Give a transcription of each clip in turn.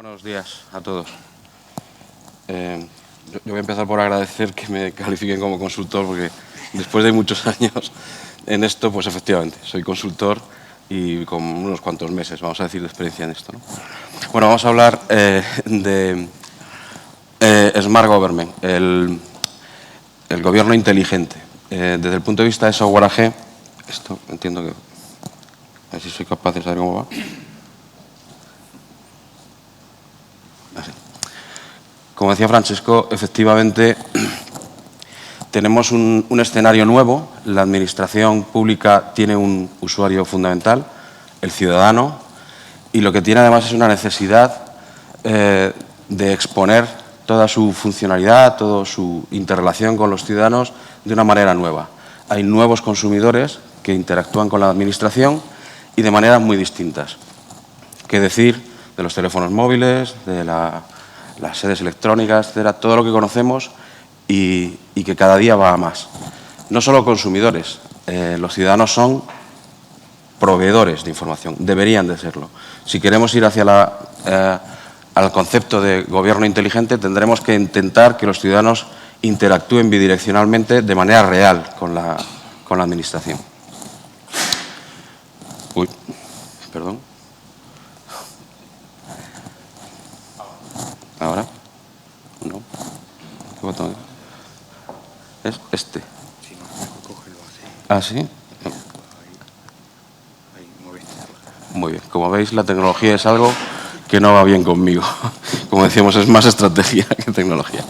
Buenos días a todos. Yo voy a empezar por agradecer que me califiquen como consultor, porque después de muchos años en esto, pues efectivamente, soy consultor y con unos cuantos meses, vamos a decir, de experiencia en esto, ¿no? Bueno, vamos a hablar de Smart Government, el gobierno inteligente. Desde el punto de vista de software AG, esto entiendo que... A ver si soy capaz de saber cómo va. Así. Como decía Francesco, efectivamente tenemos un escenario nuevo. La administración pública tiene un usuario fundamental, el ciudadano, y lo que tiene además es una necesidad de exponer toda su funcionalidad, toda su interrelación con los ciudadanos de una manera nueva. Hay nuevos consumidores que interactúan con la administración y de maneras muy distintas. ¿Qué decir de los teléfonos móviles, de las sedes electrónicas, etcétera? Todo lo que conocemos y que cada día va a más. No solo consumidores, los ciudadanos son proveedores de información, deberían de serlo. Si queremos ir hacia al concepto de gobierno inteligente, tendremos que intentar que los ciudadanos interactúen bidireccionalmente de manera real con la administración. Uy, perdón. ¿Ahora? No. ¿Qué botón es? Es este. Si no, cógelo así. ¿Ah, sí? Ahí, moviste. Muy bien. Como veis, la tecnología es algo que no va bien conmigo. Como decíamos, es más estrategia que tecnología.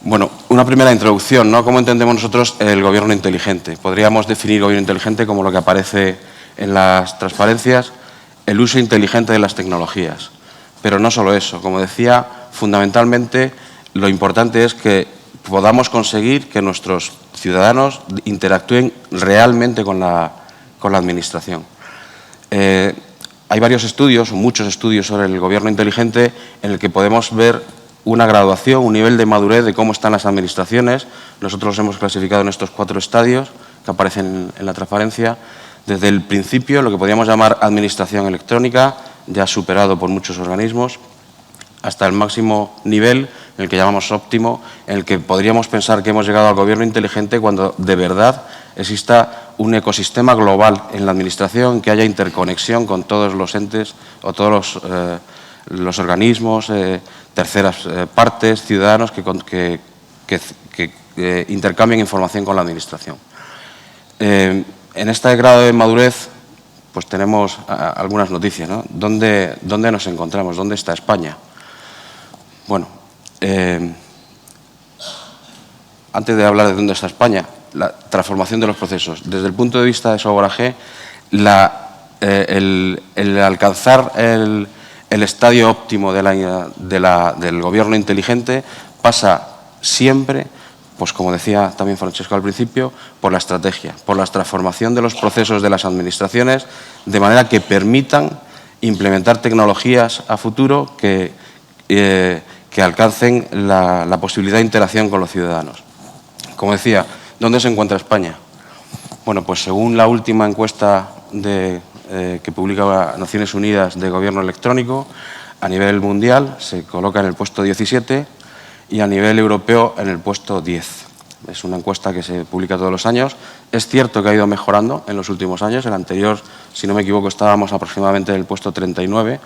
Bueno, una primera introducción, ¿no? ¿Cómo entendemos nosotros el gobierno inteligente? Podríamos definir gobierno inteligente como lo que aparece en las transparencias, el uso inteligente de las tecnologías. Pero no solo eso, como decía, fundamentalmente lo importante es que podamos conseguir que nuestros ciudadanos interactúen realmente con la administración. Hay varios estudios, o muchos estudios sobre el gobierno inteligente en el que podemos ver una graduación, un nivel de madurez de cómo están las administraciones. Nosotros los hemos clasificado en estos 4 estadios que aparecen en la transparencia. Desde el principio, lo que podríamos llamar administración electrónica, ya superado por muchos organismos, hasta el máximo nivel, en el que llamamos óptimo, en el que podríamos pensar que hemos llegado al gobierno inteligente cuando de verdad exista un ecosistema global en la administración, que haya interconexión con todos los entes o todos los organismos, terceras partes, ciudadanos que intercambien información con la administración. En este grado de madurez, pues tenemos algunas noticias, ¿no? ¿Dónde nos encontramos? ¿Dónde está España? Bueno, antes de hablar de dónde está España, la transformación de los procesos. Desde el punto de vista de software AG, el alcanzar el estadio óptimo del gobierno inteligente pasa siempre, pues como decía también Francesco al principio, por la estrategia, por la transformación de los procesos de las administraciones, de manera que permitan implementar tecnologías a futuro que alcancen la posibilidad de interacción con los ciudadanos. Como decía, ¿dónde se encuentra España? Bueno, pues según la última encuesta que publica Naciones Unidas de Gobierno Electrónico, a nivel mundial se coloca en el puesto 17 y a nivel europeo en el puesto 10. Es una encuesta que se publica todos los años. Es cierto que ha ido mejorando en los últimos años. El anterior, si no me equivoco, estábamos aproximadamente en el puesto 39,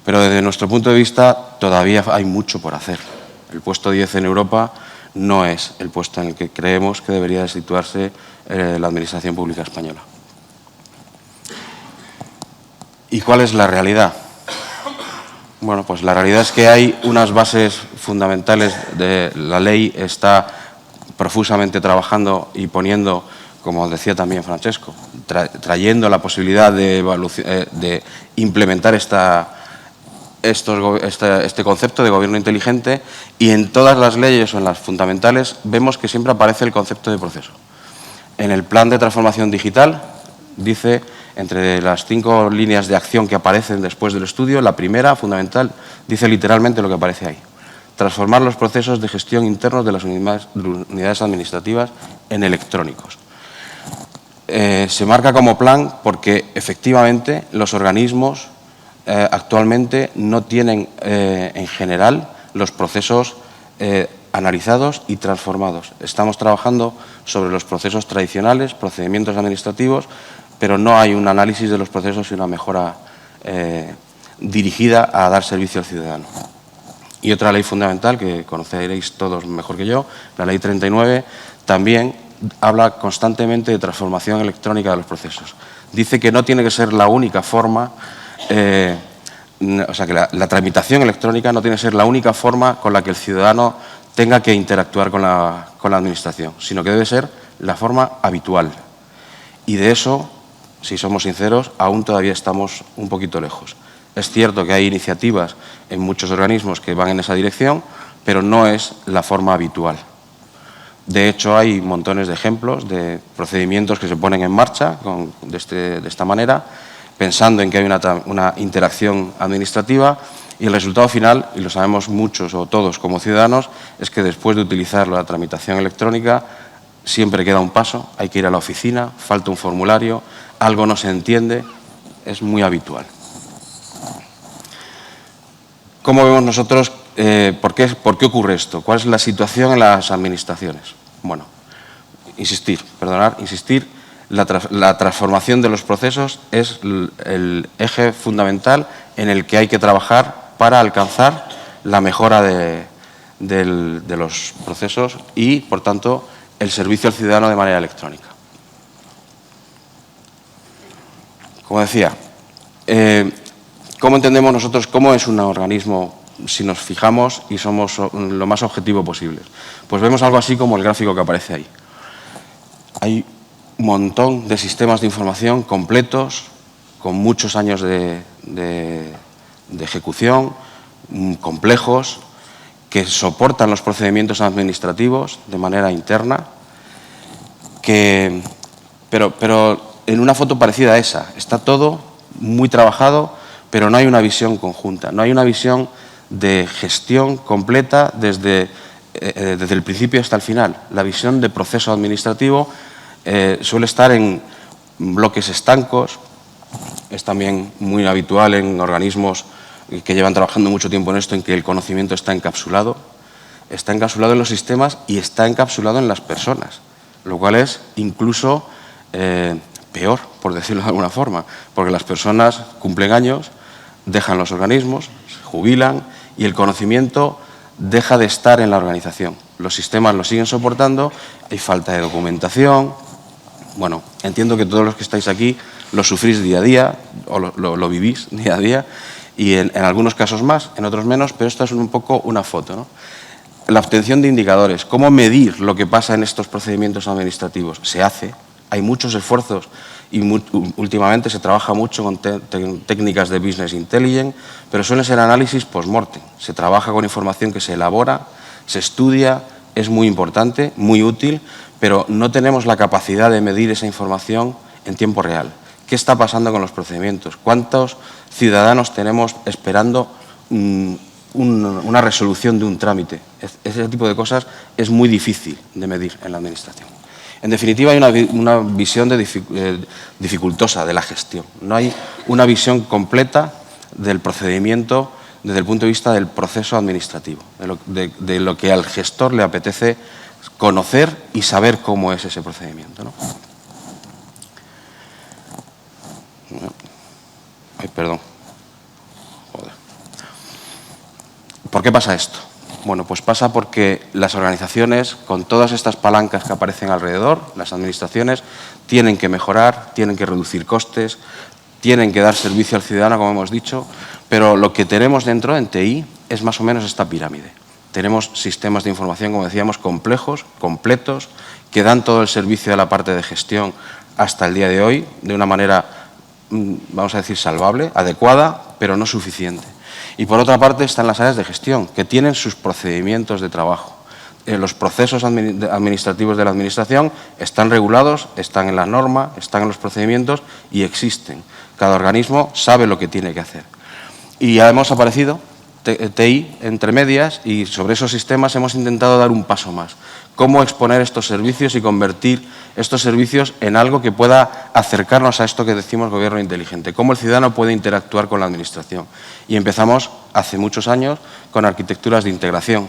pero desde nuestro punto de vista todavía hay mucho por hacer. El puesto 10 en Europa no es el puesto en el que creemos que debería situarse la Administración Pública Española. ¿Y cuál es la realidad? Bueno, pues la realidad es que hay unas bases fundamentales de la ley, está profusamente trabajando y poniendo, como decía también Francesco, trayendo la posibilidad de implementar este concepto de gobierno inteligente, y en todas las leyes o en las fundamentales vemos que siempre aparece el concepto de proceso. En el plan de transformación digital dice, entre las 5 líneas de acción que aparecen después del estudio, la primera, fundamental, dice literalmente lo que aparece ahí: transformar los procesos de gestión internos de las unidades administrativas en electrónicos. Se marca como plan porque efectivamente los organismos actualmente no tienen en general los procesos analizados y transformados. Estamos trabajando sobre los procesos tradicionales, procedimientos administrativos, pero no hay un análisis de los procesos y una mejora dirigida a dar servicio al ciudadano. Y otra ley fundamental que conoceréis todos mejor que yo, la Ley 39, también habla constantemente de transformación electrónica de los procesos. Dice que no tiene que ser la única forma, o sea, que la tramitación electrónica no tiene que ser la única forma con la que el ciudadano tenga que interactuar con la Administración, sino que debe ser la forma habitual. Y de eso, si somos sinceros, aún todavía estamos un poquito lejos. Es cierto que hay iniciativas en muchos organismos que van en esa dirección, pero no es la forma habitual. De hecho, hay montones de ejemplos de procedimientos que se ponen en marcha de esta manera, pensando en que hay una interacción administrativa, y el resultado final, y lo sabemos muchos o todos como ciudadanos, es que después de utilizar la tramitación electrónica siempre queda un paso, hay que ir a la oficina, falta un formulario, algo no se entiende, es muy habitual. ¿Cómo vemos nosotros por qué ocurre esto? ¿Cuál es la situación en las administraciones? Bueno, insistir, la transformación de los procesos es el eje fundamental en el que hay que trabajar para alcanzar la mejora de los procesos y, por tanto, el servicio al ciudadano de manera electrónica. Como decía, ¿cómo entendemos nosotros cómo es un organismo si nos fijamos y somos lo más objetivo posible? Pues vemos algo así como el gráfico que aparece ahí. Hay un montón de sistemas de información completos, con muchos años de ejecución, complejos, que soportan los procedimientos administrativos de manera interna, pero en una foto parecida a esa. Está todo muy trabajado, pero no hay una visión conjunta, no hay una visión de gestión completa desde el principio hasta el final. La visión de proceso administrativo suele estar en bloques estancos, es también muy habitual en organismos que llevan trabajando mucho tiempo en esto, en que el conocimiento está encapsulado en los sistemas y está encapsulado en las personas, lo cual es incluso peor, por decirlo de alguna forma, porque las personas cumplen años, dejan los organismos, se jubilan y el conocimiento deja de estar en la organización. Los sistemas lo siguen soportando, hay falta de documentación. Bueno, entiendo que todos los que estáis aquí lo sufrís día a día o lo vivís día a día y en algunos casos más, en otros menos, pero esto es un poco una foto, ¿no? La obtención de indicadores, cómo medir lo que pasa en estos procedimientos administrativos. Se hace, hay muchos esfuerzos y últimamente se trabaja mucho con técnicas de business intelligence, pero suelen ser análisis post-mortem. Se trabaja con información que se elabora, se estudia, es muy importante, muy útil, pero no tenemos la capacidad de medir esa información en tiempo real. ¿Qué está pasando con los procedimientos? ¿Cuántos ciudadanos tenemos esperando una resolución de un trámite? Ese tipo de cosas es muy difícil de medir en la Administración. En definitiva, hay una visión dificultosa de la gestión. No hay una visión completa del procedimiento desde el punto de vista del proceso administrativo, de lo que al gestor le apetece conocer y saber cómo es ese procedimiento, ¿no? Ay, perdón. Joder. ¿Por qué pasa esto? Bueno, pues pasa porque las organizaciones, con todas estas palancas que aparecen alrededor, las administraciones, tienen que mejorar, tienen que reducir costes, tienen que dar servicio al ciudadano, como hemos dicho, pero lo que tenemos dentro en TI es más o menos esta pirámide. Tenemos sistemas de información, como decíamos, complejos, completos, que dan todo el servicio de la parte de gestión hasta el día de hoy, de una manera, vamos a decir, salvable, adecuada, pero no suficiente. Y por otra parte están las áreas de gestión, que tienen sus procedimientos de trabajo. Los procesos administrativos de la Administración están regulados, están en la norma, están en los procedimientos y existen. Cada organismo sabe lo que tiene que hacer. Y ya hemos aparecido TI entre medias, y sobre esos sistemas hemos intentado dar un paso más. Cómo exponer estos servicios y convertir estos servicios en algo que pueda acercarnos a esto que decimos gobierno inteligente. Cómo el ciudadano puede interactuar con la administración. Y empezamos hace muchos años con arquitecturas de integración.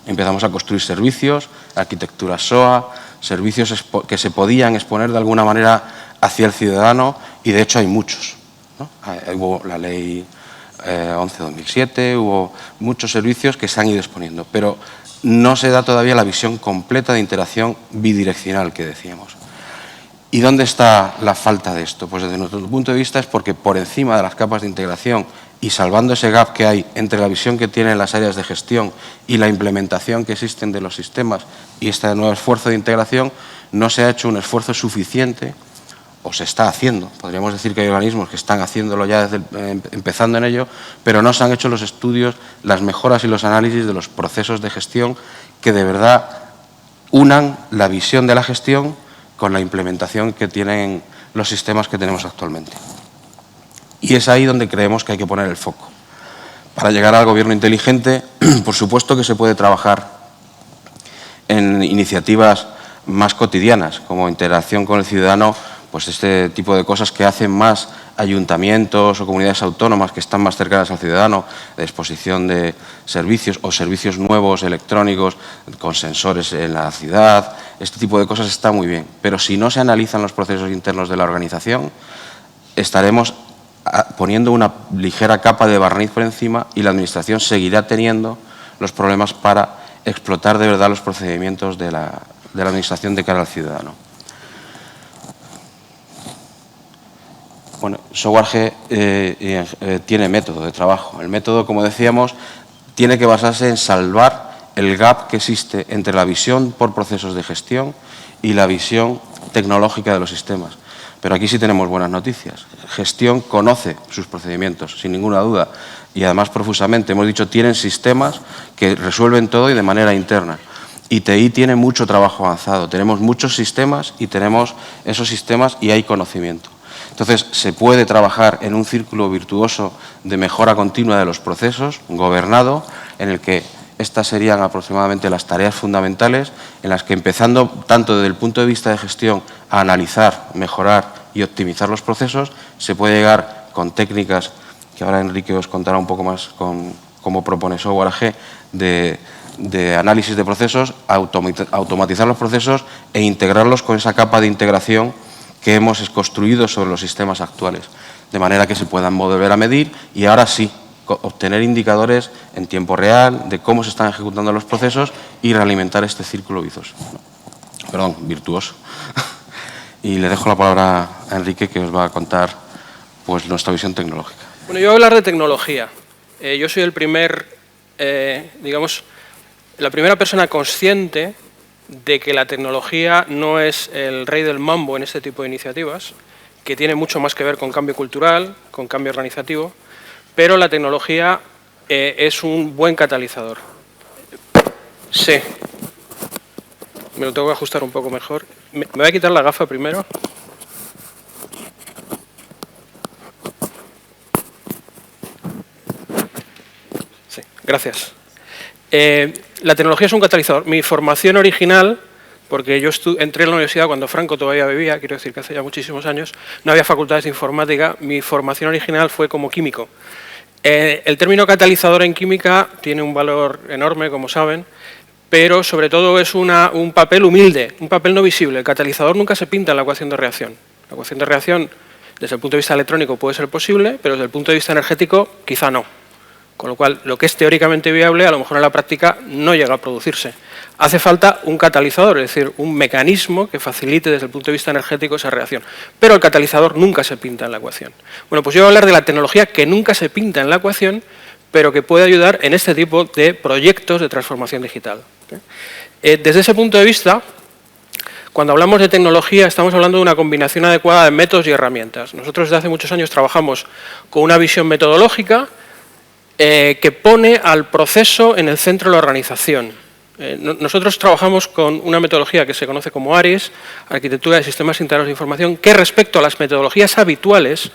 Empezamos a construir servicios, arquitecturas SOA, servicios que se podían exponer de alguna manera hacia el ciudadano, y de hecho hay muchos, ¿no? Hubo la ley 11/2007, hubo muchos servicios que se han ido exponiendo, pero no se da todavía la visión completa de interacción bidireccional que decíamos. ¿Y dónde está la falta de esto? Pues desde nuestro punto de vista es porque por encima de las capas de integración y salvando ese gap que hay entre la visión que tienen las áreas de gestión y la implementación que existen de los sistemas y este nuevo esfuerzo de integración, no se ha hecho un esfuerzo suficiente, o se está haciendo. Podríamos decir que hay organismos que están haciéndolo ya empezando en ello, pero no se han hecho los estudios, las mejoras y los análisis de los procesos de gestión que de verdad unan la visión de la gestión con la implementación que tienen los sistemas que tenemos actualmente. Y es ahí donde creemos que hay que poner el foco. Para llegar al gobierno inteligente, por supuesto que se puede trabajar en iniciativas más cotidianas, como interacción con el ciudadano, pues este tipo de cosas que hacen más ayuntamientos o comunidades autónomas que están más cercanas al ciudadano, de exposición de servicios o servicios nuevos electrónicos con sensores en la ciudad. Este tipo de cosas está muy bien, pero si no se analizan los procesos internos de la organización, estaremos poniendo una ligera capa de barniz por encima y la administración seguirá teniendo los problemas para explotar de verdad los procedimientos de la administración de cara al ciudadano. Bueno, Software G tiene método de trabajo. El método, como decíamos, tiene que basarse en salvar el gap que existe entre la visión por procesos de gestión y la visión tecnológica de los sistemas. Pero aquí sí tenemos buenas noticias. Gestión conoce sus procedimientos, sin ninguna duda, y además profusamente. Hemos dicho, tienen sistemas que resuelven todo y de manera interna. Y TI tiene mucho trabajo avanzado. Tenemos muchos sistemas y tenemos esos sistemas y hay conocimiento. Entonces, se puede trabajar en un círculo virtuoso de mejora continua de los procesos, gobernado, en el que estas serían aproximadamente las tareas fundamentales, en las que empezando tanto desde el punto de vista de gestión a analizar, mejorar y optimizar los procesos, se puede llegar con técnicas que ahora Enrique os contará un poco más cómo propone Software AG, de análisis de procesos, automatizar los procesos e integrarlos con esa capa de integración que hemos construido sobre los sistemas actuales, de manera que se puedan volver a medir y ahora sí, obtener indicadores en tiempo real de cómo se están ejecutando los procesos y realimentar este círculo virtuoso. Y le dejo la palabra a Enrique, que os va a contar pues, nuestra visión tecnológica. Bueno, yo voy a hablar de tecnología. Yo soy la primera persona consciente de que la tecnología no es el rey del mambo en este tipo de iniciativas, que tiene mucho más que ver con cambio cultural, con cambio organizativo, pero la tecnología es un buen catalizador. Sí. Me lo tengo que ajustar un poco mejor. ¿Me voy a quitar la gafa primero? Sí, gracias. La tecnología es un catalizador. Mi formación original, porque yo entré en la universidad cuando Franco todavía vivía, quiero decir que hace ya muchísimos años, no había facultades de informática, mi formación original fue como químico. El término catalizador en química tiene un valor enorme, como saben, pero sobre todo es un papel humilde, un papel no visible. El catalizador nunca se pinta en la ecuación de reacción. La ecuación de reacción, desde el punto de vista electrónico, puede ser posible, pero desde el punto de vista energético, quizá no. Con lo cual, lo que es teóricamente viable, a lo mejor en la práctica no llega a producirse. Hace falta un catalizador, es decir, un mecanismo que facilite desde el punto de vista energético esa reacción. Pero el catalizador nunca se pinta en la ecuación. Bueno, pues yo voy a hablar de la tecnología que nunca se pinta en la ecuación, pero que puede ayudar en este tipo de proyectos de transformación digital. Desde ese punto de vista, cuando hablamos de tecnología, estamos hablando de una combinación adecuada de métodos y herramientas. Nosotros desde hace muchos años trabajamos con una visión metodológica que pone al proceso en el centro de la organización. Nosotros trabajamos con una metodología que se conoce como ARIS, Arquitectura de Sistemas Integrados de Información, que respecto a las metodologías habituales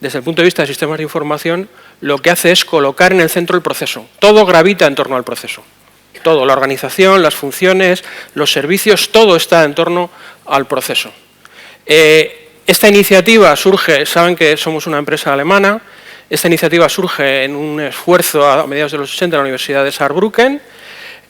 desde el punto de vista de sistemas de información, lo que hace es colocar en el centro el proceso. Todo gravita en torno al proceso. Todo, la organización, las funciones, los servicios, todo está en torno al proceso. Esta iniciativa surge, saben que somos una empresa alemana, esta iniciativa surge en un esfuerzo a mediados de los 80 en la Universidad de Saarbrücken.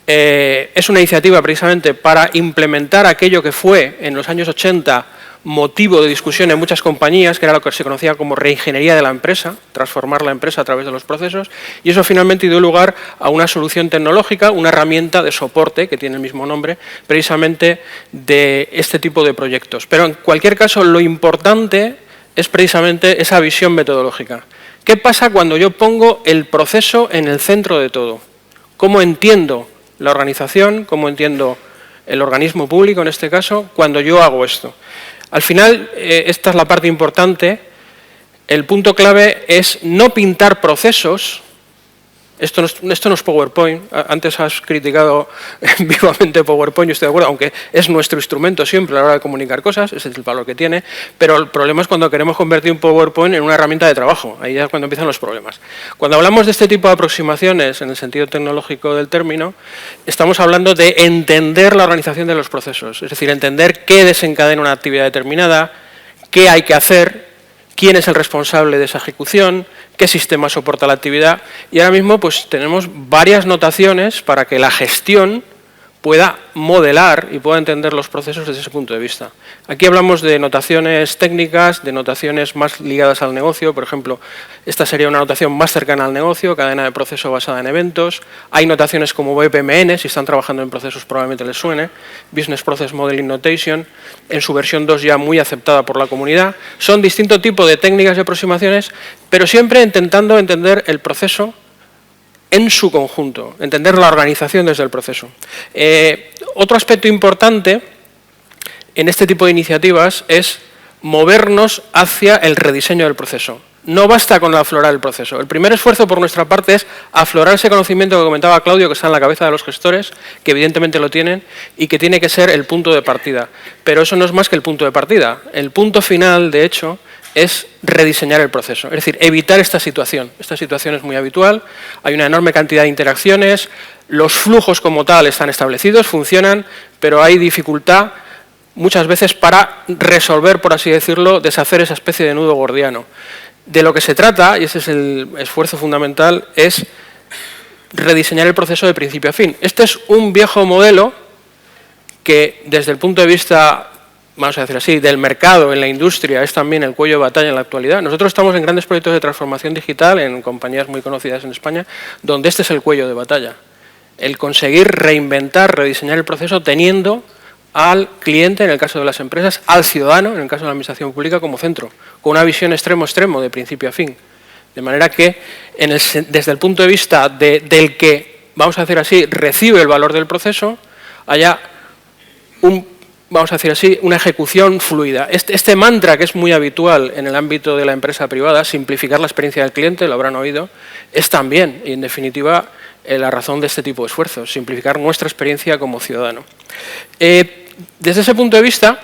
Es una iniciativa precisamente para implementar aquello que fue en los años 80 motivo de discusión en muchas compañías, que era lo que se conocía como reingeniería de la empresa, transformar la empresa a través de los procesos, y eso finalmente dio lugar a una solución tecnológica, una herramienta de soporte, que tiene el mismo nombre, precisamente de este tipo de proyectos. Pero en cualquier caso, lo importante es precisamente esa visión metodológica. ¿Qué pasa cuando yo pongo el proceso en el centro de todo? ¿Cómo entiendo la organización, cómo entiendo el organismo público, en este caso, cuando yo hago esto? Al final, esta es la parte importante, el punto clave es no pintar procesos. Esto no es PowerPoint, antes has criticado vivamente PowerPoint, yo estoy de acuerdo, aunque es nuestro instrumento siempre a la hora de comunicar cosas, ese es el valor que tiene, pero el problema es cuando queremos convertir un PowerPoint en una herramienta de trabajo, ahí ya es cuando empiezan los problemas. Cuando hablamos de este tipo de aproximaciones, en el sentido tecnológico del término, estamos hablando de entender la organización de los procesos, es decir, entender qué desencadena una actividad determinada, qué hay que hacer, quién es el responsable de esa ejecución, qué sistema soporta la actividad, y ahora mismo pues tenemos varias notaciones para que la gestión pueda modelar y pueda entender los procesos desde ese punto de vista. Aquí hablamos de notaciones técnicas, de notaciones más ligadas al negocio, por ejemplo, esta sería una notación más cercana al negocio, cadena de proceso basada en eventos. Hay notaciones como BPMN, si están trabajando en procesos probablemente les suene, Business Process Modeling Notation, en su versión 2 ya muy aceptada por la comunidad. Son distintos tipos de técnicas y aproximaciones, pero siempre intentando entender el proceso en su conjunto, entender la organización desde el proceso. Otro aspecto importante en este tipo de iniciativas es movernos hacia el rediseño del proceso. No basta con aflorar el proceso. El primer esfuerzo por nuestra parte es aflorar ese conocimiento que comentaba Claudio, que está en la cabeza de los gestores, que evidentemente lo tienen, y que tiene que ser el punto de partida. Pero eso no es más que el punto de partida. El punto final, de hecho, es rediseñar el proceso, es decir, evitar esta situación. Esta situación es muy habitual, hay una enorme cantidad de interacciones, los flujos como tal están establecidos, funcionan, pero hay dificultad muchas veces para resolver, por así decirlo, deshacer esa especie de nudo gordiano. De lo que se trata, y ese es el esfuerzo fundamental, es rediseñar el proceso de principio a fin. Este es un viejo modelo que, desde el punto de vista, vamos a decir así, del mercado, en la industria, es también el cuello de batalla en la actualidad. Nosotros estamos en grandes proyectos de transformación digital, en compañías muy conocidas en España, donde este es el cuello de batalla. El conseguir reinventar, rediseñar el proceso teniendo al cliente, en el caso de las empresas, al ciudadano, en el caso de la administración pública, como centro, con una visión extremo-extremo, de principio a fin. De manera que, desde el punto de vista del que, vamos a decir así, recibe el valor del proceso, haya vamos a decir así, una ejecución fluida. Este mantra, que es muy habitual en el ámbito de la empresa privada, simplificar la experiencia del cliente, lo habrán oído, es también, y en definitiva, la razón de este tipo de esfuerzos, simplificar nuestra experiencia como ciudadano. Desde ese punto de vista,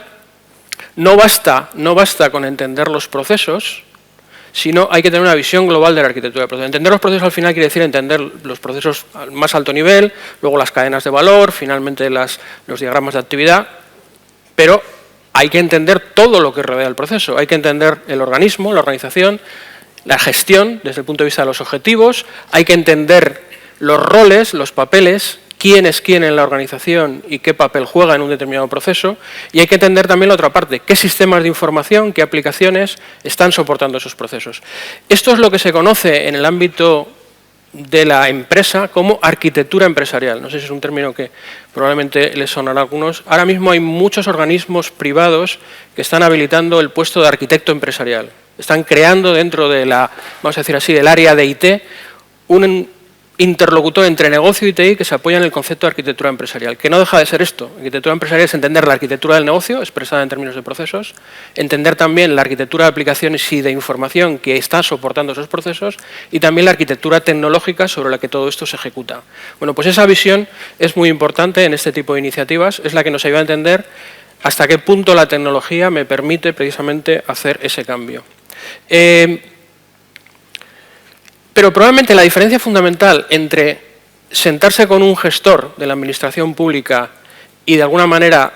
no basta con entender los procesos, sino hay que tener una visión global de la arquitectura del proceso. Entender los procesos al final quiere decir entender los procesos al más alto nivel, luego las cadenas de valor, finalmente los diagramas de actividad, pero hay que entender todo lo que rodea el proceso. Hay que entender el organismo, la organización, la gestión desde el punto de vista de los objetivos, hay que entender los roles, los papeles, quién es quién en la organización y qué papel juega en un determinado proceso, y hay que entender también la otra parte, qué sistemas de información, qué aplicaciones están soportando esos procesos. Esto es lo que se conoce en el ámbito de la empresa como arquitectura empresarial. No sé si es un término que probablemente les sonará a algunos. Ahora mismo hay muchos organismos privados que están habilitando el puesto de arquitecto empresarial. Están creando dentro de vamos a decir así, del área de IT, un interlocutor entre negocio y TI que se apoya en el concepto de arquitectura empresarial, que no deja de ser esto. Arquitectura empresarial es entender la arquitectura del negocio, expresada en términos de procesos, entender también la arquitectura de aplicaciones y de información que está soportando esos procesos, y también la arquitectura tecnológica sobre la que todo esto se ejecuta. Bueno, pues esa visión es muy importante en este tipo de iniciativas, es la que nos ayuda a entender hasta qué punto la tecnología me permite precisamente hacer ese cambio. Pero probablemente la diferencia fundamental entre sentarse con un gestor de la administración pública y de alguna manera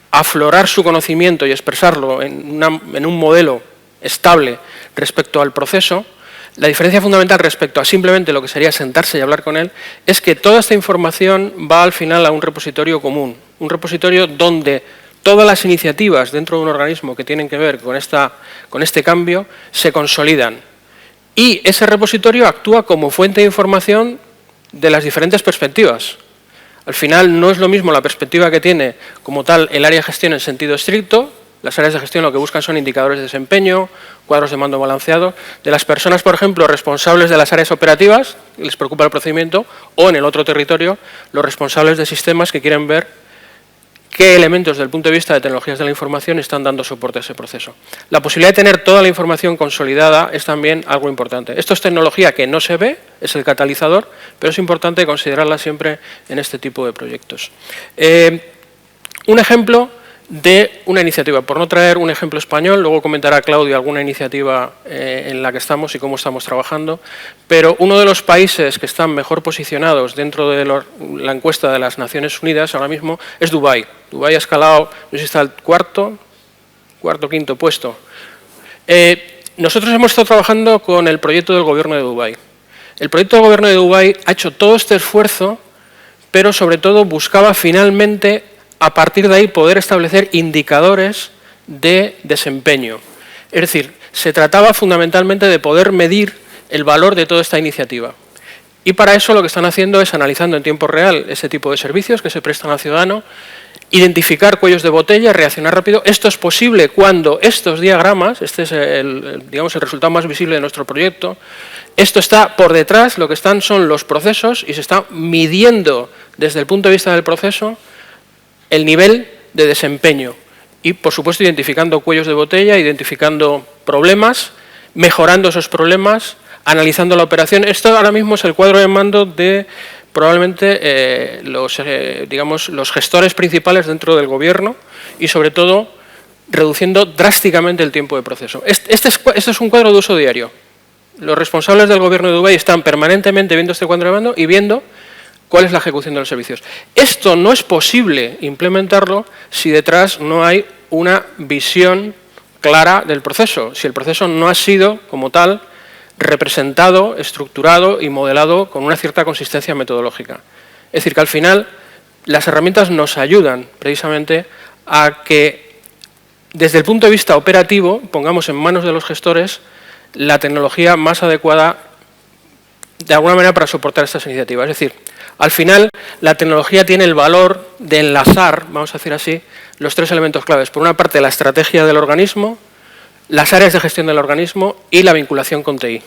aflorar su conocimiento y expresarlo en un modelo estable respecto al proceso, la diferencia fundamental respecto a simplemente lo que sería sentarse y hablar con él es que toda esta información va al final a un repositorio común, un repositorio donde todas las iniciativas dentro de un organismo que tienen que ver con este cambio se consolidan. Y ese repositorio actúa como fuente de información de las diferentes perspectivas. Al final no es lo mismo la perspectiva que tiene como tal el área de gestión en sentido estricto. Las áreas de gestión lo que buscan son indicadores de desempeño, cuadros de mando balanceado, de las personas, por ejemplo, responsables de las áreas operativas, les preocupa el procedimiento, o en el otro territorio, los responsables de sistemas que quieren ver qué elementos desde el punto de vista de tecnologías de la información están dando soporte a ese proceso. La posibilidad de tener toda la información consolidada es también algo importante. Esto es tecnología que no se ve, es el catalizador, pero es importante considerarla siempre en este tipo de proyectos. Un ejemplo de una iniciativa, por no traer un ejemplo español, luego comentará Claudio alguna iniciativa en la que estamos y cómo estamos trabajando, pero uno de los países que están mejor posicionados dentro de la encuesta de las Naciones Unidas ahora mismo es Dubái. Dubái ha escalado, no sé si está el cuarto, quinto puesto. Nosotros hemos estado trabajando con el proyecto del Gobierno de Dubái. El proyecto del Gobierno de Dubái ha hecho todo este esfuerzo, pero sobre todo buscaba finalmente a partir de ahí poder establecer indicadores de desempeño. Es decir, se trataba fundamentalmente de poder medir el valor de toda esta iniciativa. Y para eso lo que están haciendo es analizando en tiempo real ese tipo de servicios que se prestan al ciudadano, identificar cuellos de botella, reaccionar rápido. Esto es posible cuando estos diagramas, este es el resultado más visible de nuestro proyecto, esto está por detrás, lo que están son los procesos y se está midiendo desde el punto de vista del proceso el nivel de desempeño y, por supuesto, identificando cuellos de botella, identificando problemas, mejorando esos problemas, analizando la operación. Esto ahora mismo es el cuadro de mando de probablemente los gestores principales dentro del Gobierno y, sobre todo, reduciendo drásticamente el tiempo de proceso. Este es un cuadro de uso diario. Los responsables del Gobierno de Dubái están permanentemente viendo este cuadro de mando y viendo cuál es la ejecución de los servicios. Esto no es posible implementarlo si detrás no hay una visión clara del proceso, si el proceso no ha sido, como tal, representado, estructurado y modelado con una cierta consistencia metodológica. Es decir, que al final las herramientas nos ayudan precisamente a que, desde el punto de vista operativo, pongamos en manos de los gestores la tecnología más adecuada de alguna manera para soportar estas iniciativas. Es decir, al final la tecnología tiene el valor de enlazar, vamos a decir así, los tres elementos claves. Por una parte, la estrategia del organismo, las áreas de gestión del organismo y la vinculación con TI.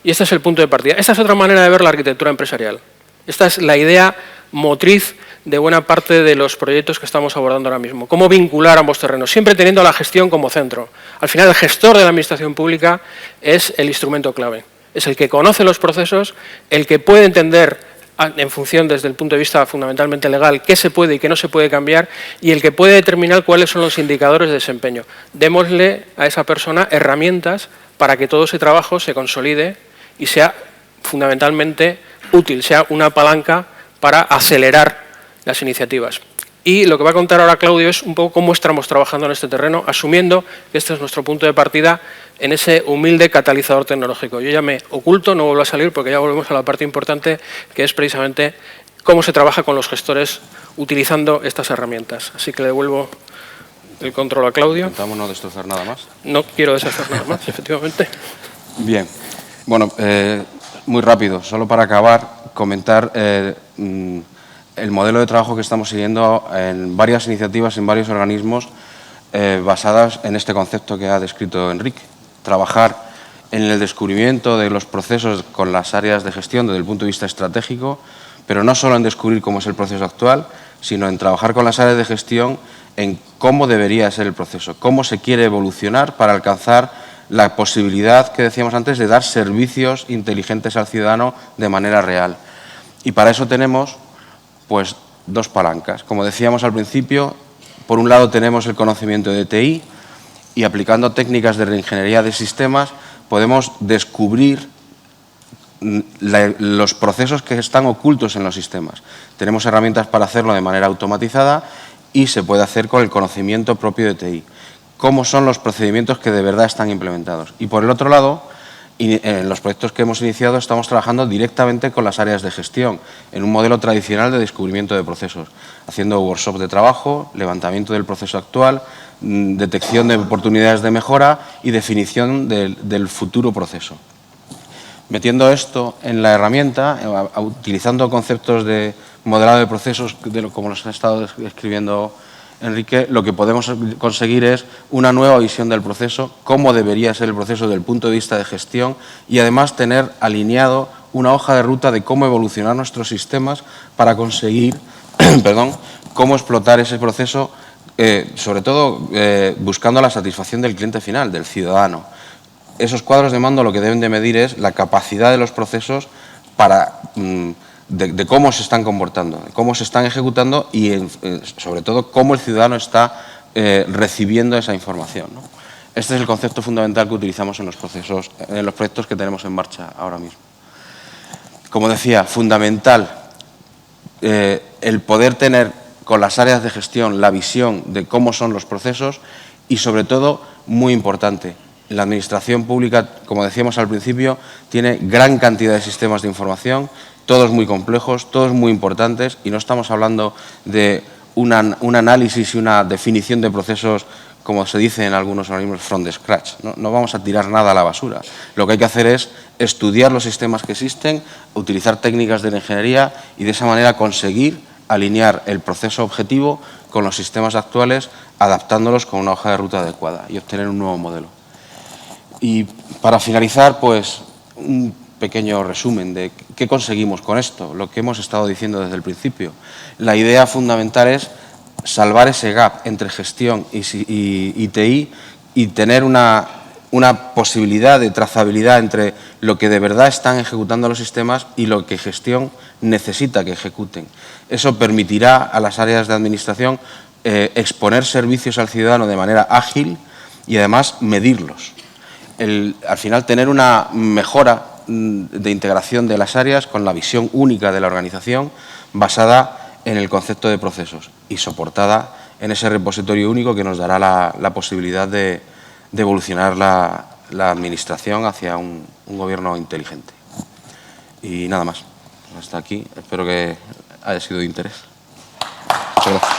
Y este es el punto de partida. Esta es otra manera de ver la arquitectura empresarial. Esta es la idea motriz de buena parte de los proyectos que estamos abordando ahora mismo. Cómo vincular ambos terrenos, siempre teniendo la gestión como centro. Al final, el gestor de la administración pública es el instrumento clave. Es el que conoce los procesos, el que puede entender en función desde el punto de vista fundamentalmente legal qué se puede y qué no se puede cambiar y el que puede determinar cuáles son los indicadores de desempeño. Démosle a esa persona herramientas para que todo ese trabajo se consolide y sea fundamentalmente útil, sea una palanca para acelerar las iniciativas. Y lo que va a contar ahora Claudio es un poco cómo estamos trabajando en este terreno, asumiendo que este es nuestro punto de partida en ese humilde catalizador tecnológico. Yo ya me oculto, no vuelvo a salir porque ya volvemos a la parte importante, que es precisamente cómo se trabaja con los gestores utilizando estas herramientas. Así que le devuelvo el control a Claudio. Intentamos no destrozar nada más. No quiero deshacer nada más, efectivamente. Bien. Bueno, muy rápido, solo para acabar, comentar el modelo de trabajo que estamos siguiendo en varias iniciativas, en varios organismos, basadas en este concepto que ha descrito Enrique. Trabajar en el descubrimiento de los procesos con las áreas de gestión desde el punto de vista estratégico, pero no solo en descubrir cómo es el proceso actual, sino en trabajar con las áreas de gestión en cómo debería ser el proceso, cómo se quiere evolucionar para alcanzar la posibilidad que decíamos antes de dar servicios inteligentes al ciudadano de manera real. Y para eso tenemos pues dos palancas. Como decíamos al principio, por un lado tenemos el conocimiento de TI y aplicando técnicas de reingeniería de sistemas podemos descubrir los procesos que están ocultos en los sistemas. Tenemos herramientas para hacerlo de manera automatizada y se puede hacer con el conocimiento propio de TI. Cómo son los procedimientos que de verdad están implementados. Y por el otro lado, en los proyectos que hemos iniciado estamos trabajando directamente con las áreas de gestión, en un modelo tradicional de descubrimiento de procesos, haciendo workshops de trabajo, levantamiento del proceso actual, detección de oportunidades de mejora y definición del futuro proceso. Metiendo esto en la herramienta, utilizando conceptos de modelado de procesos, como los ha estado escribiendo Enrique, lo que podemos conseguir es una nueva visión del proceso, cómo debería ser el proceso desde el punto de vista de gestión y además tener alineado una hoja de ruta de cómo evolucionar nuestros sistemas para conseguir cómo explotar ese proceso, sobre todo buscando la satisfacción del cliente final, del ciudadano. Esos cuadros de mando lo que deben de medir es la capacidad de los procesos para de cómo se están comportando, de cómo se están ejecutando y, sobre todo, cómo el ciudadano está recibiendo esa información, ¿no? Este es el concepto fundamental que utilizamos en los procesos, en los proyectos que tenemos en marcha ahora mismo. Como decía, fundamental el poder tener con las áreas de gestión la visión de cómo son los procesos y, sobre todo, muy importante, la administración pública, como decíamos al principio, tiene gran cantidad de sistemas de información, todos muy complejos, todos muy importantes, y no estamos hablando de un análisis y una definición de procesos, como se dice en algunos organismos, from the scratch. No vamos a tirar nada a la basura. Lo que hay que hacer es estudiar los sistemas que existen, utilizar técnicas de la ingeniería y de esa manera conseguir alinear el proceso objetivo con los sistemas actuales, adaptándolos con una hoja de ruta adecuada y obtener un nuevo modelo. Y para finalizar, pues un pequeño resumen de qué conseguimos con esto, lo que hemos estado diciendo desde el principio. La idea fundamental es salvar ese gap entre gestión y TI y tener una posibilidad de trazabilidad entre lo que de verdad están ejecutando los sistemas y lo que gestión necesita que ejecuten. Eso permitirá a las áreas de administración exponer servicios al ciudadano de manera ágil y además medirlos. Al final tener una mejora de integración de las áreas con la visión única de la organización basada en el concepto de procesos y soportada en ese repositorio único que nos dará la posibilidad de evolucionar la administración hacia un gobierno inteligente. Y nada más. Hasta aquí. Espero que haya sido de interés. Muchas gracias.